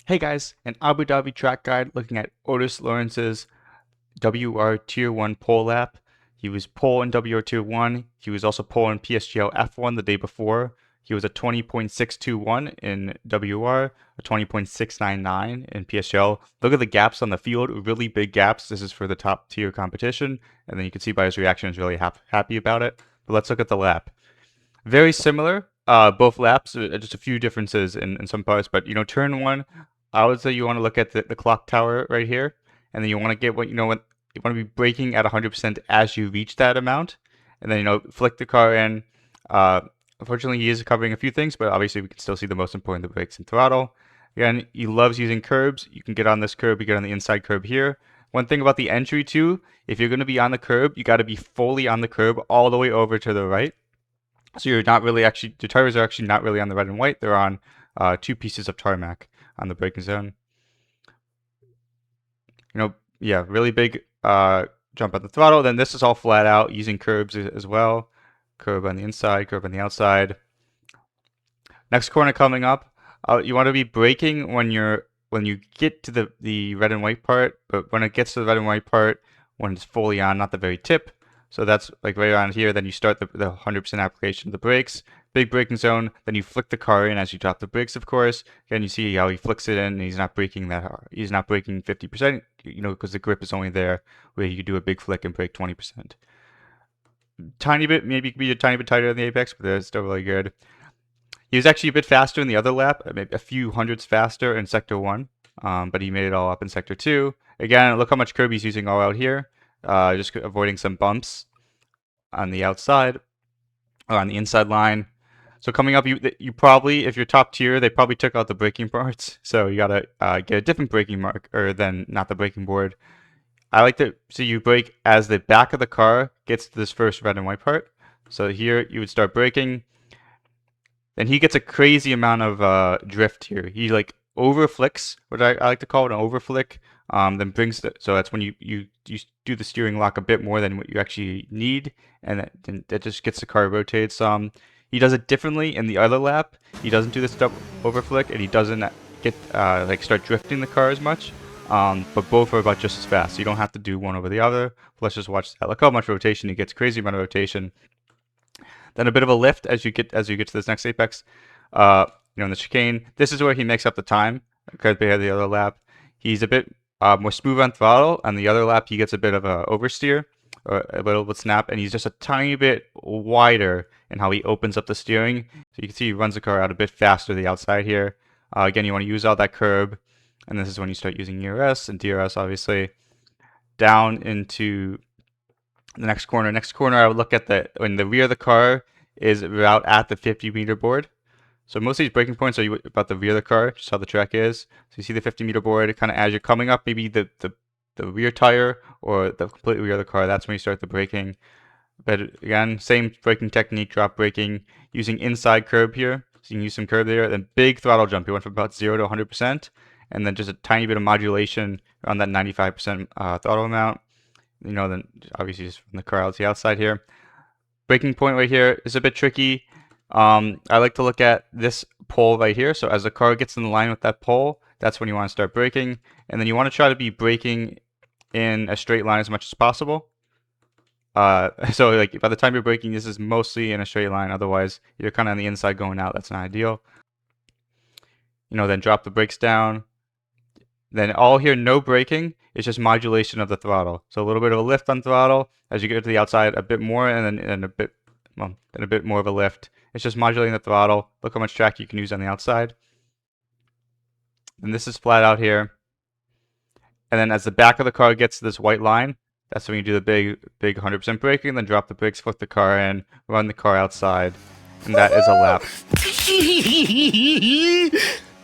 Hey guys, an Abu Dhabi track guide looking at Otis Lawrence's WR Tier 1 pole lap. He was pole in WR Tier 1. He was also pole in PSGL F1 the day before. He was a 20.621 in WR, a 20.699 in PSGL. Look at the gaps on the field, really big gaps. This is for the top tier competition. And then you can see by his reaction, he's really happy about it. But let's look at the lap. Very similar, both laps, just a few differences in some parts. But, turn one, I would say you want to look at the clock tower right here. And then you want to get what you want to be braking at 100% as you reach that amount. And then, flick the car in. Uh, Unfortunately, he is covering a few things, but obviously we can still see the most important, the brakes and throttle. Again, he loves using curbs. You can get on this curb, you get on the inside curb here. One thing about the entry too, if you're going to be on the curb, you got to be fully on the curb all the way over to the right. So you're not really actually, the tires are actually not really on the red and white. They're on two pieces of tarmac on the braking zone. Yeah, really big jump on the throttle. Then this is all flat out using curbs as well. Curb on the inside, curb on the outside. Next corner coming up, you want to be braking when you get to the red and white part, but when it gets to the red and white part, when it's fully on, not the very tip. So that's like right around here. Then you start the 100% application of the brakes. Big braking zone. Then you flick the car in as you drop the brakes, of course. Again, you see how he flicks it in, and he's not braking that hard. He's not braking 50%, because the grip is only there where you do a big flick and brake 20%. Tiny bit, maybe be a tiny bit tighter than the apex, but it's still really good. He was actually a bit faster in the other lap, maybe a few hundredths faster in Sector 1, but he made it all up in Sector 2. Again, look how much curb he's using all out here, just avoiding some bumps on the outside, or on the inside line. So coming up, you probably, if you're top tier, they probably took out the braking parts, so you gotta get a different braking marker than not the braking board. I like to see you brake as the back of the car gets to this first red and white part. So here you would start braking. Then he gets a crazy amount of drift here. He like over flicks, what I like to call it an over flick. Then brings so that's when you do the steering lock a bit more than what you actually need, and that just gets the car rotated some. He does it differently in the other lap. He doesn't do this over flick, and he doesn't get like start drifting the car as much. But both are about just as fast. So you don't have to do one over the other. Let's just watch that. Look how much rotation he gets. Crazy amount of rotation. Then a bit of a lift as you get to this next apex. In the chicane. This is where he makes up the time compared to the other lap. He's a bit more smooth on throttle. On the other lap, he gets a bit of a oversteer or a little bit snap, and he's just a tiny bit wider in how he opens up the steering. So you can see he runs the car out a bit faster to the outside here. Again, you want to use all that curb, and this is when you start using ERS and DRS, obviously, down into the next corner. Next corner, I would look at when the rear of the car is about at the 50-meter board. So most of these braking points are about the rear of the car, just how the track is. So you see the 50-meter board, kind of as you're coming up, maybe the rear tire or the complete rear of the car, that's when you start the braking. But again, same braking technique, drop braking, using inside curb here. So you can use some curb there. Then big throttle jump. You went from about 0 to 100%. And then just a tiny bit of modulation around that 95% throttle amount. Then obviously just from the car out to the outside here. Braking point right here is a bit tricky. I like to look at this pole right here. So as the car gets in line with that pole, that's when you want to start braking. And then you want to try to be braking in a straight line as much as possible. So like by the time you're braking, this is mostly in a straight line. Otherwise, you're kind of on the inside going out. That's not ideal. Then drop the brakes down. Then all here, no braking. It's just modulation of the throttle. So a little bit of a lift on throttle as you get to the outside, a bit more, and then a bit more of a lift. It's just modulating the throttle. Look how much track you can use on the outside. And this is flat out here. And then as the back of the car gets to this white line, that's when you do the big 100% braking, then drop the brakes, flip the car in, run the car outside, and that is a lap.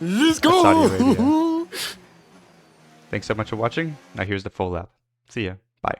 Let's That's Saudi Arabia. go! Thanks so much for watching. Now here's the full lap. See ya. Bye.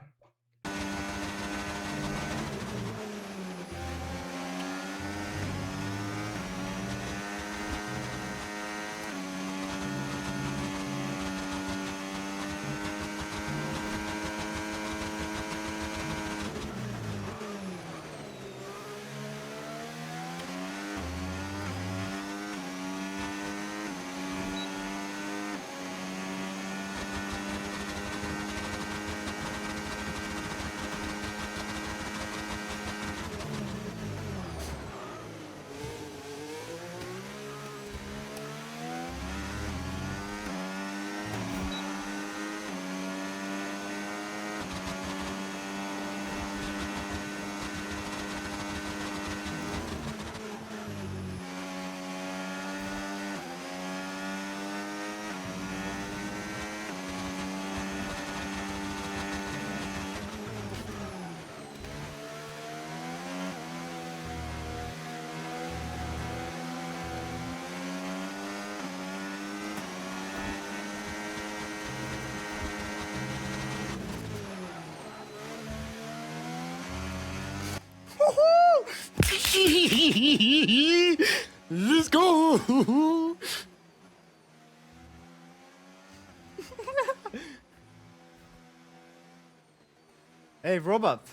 Let's go. Hey robot.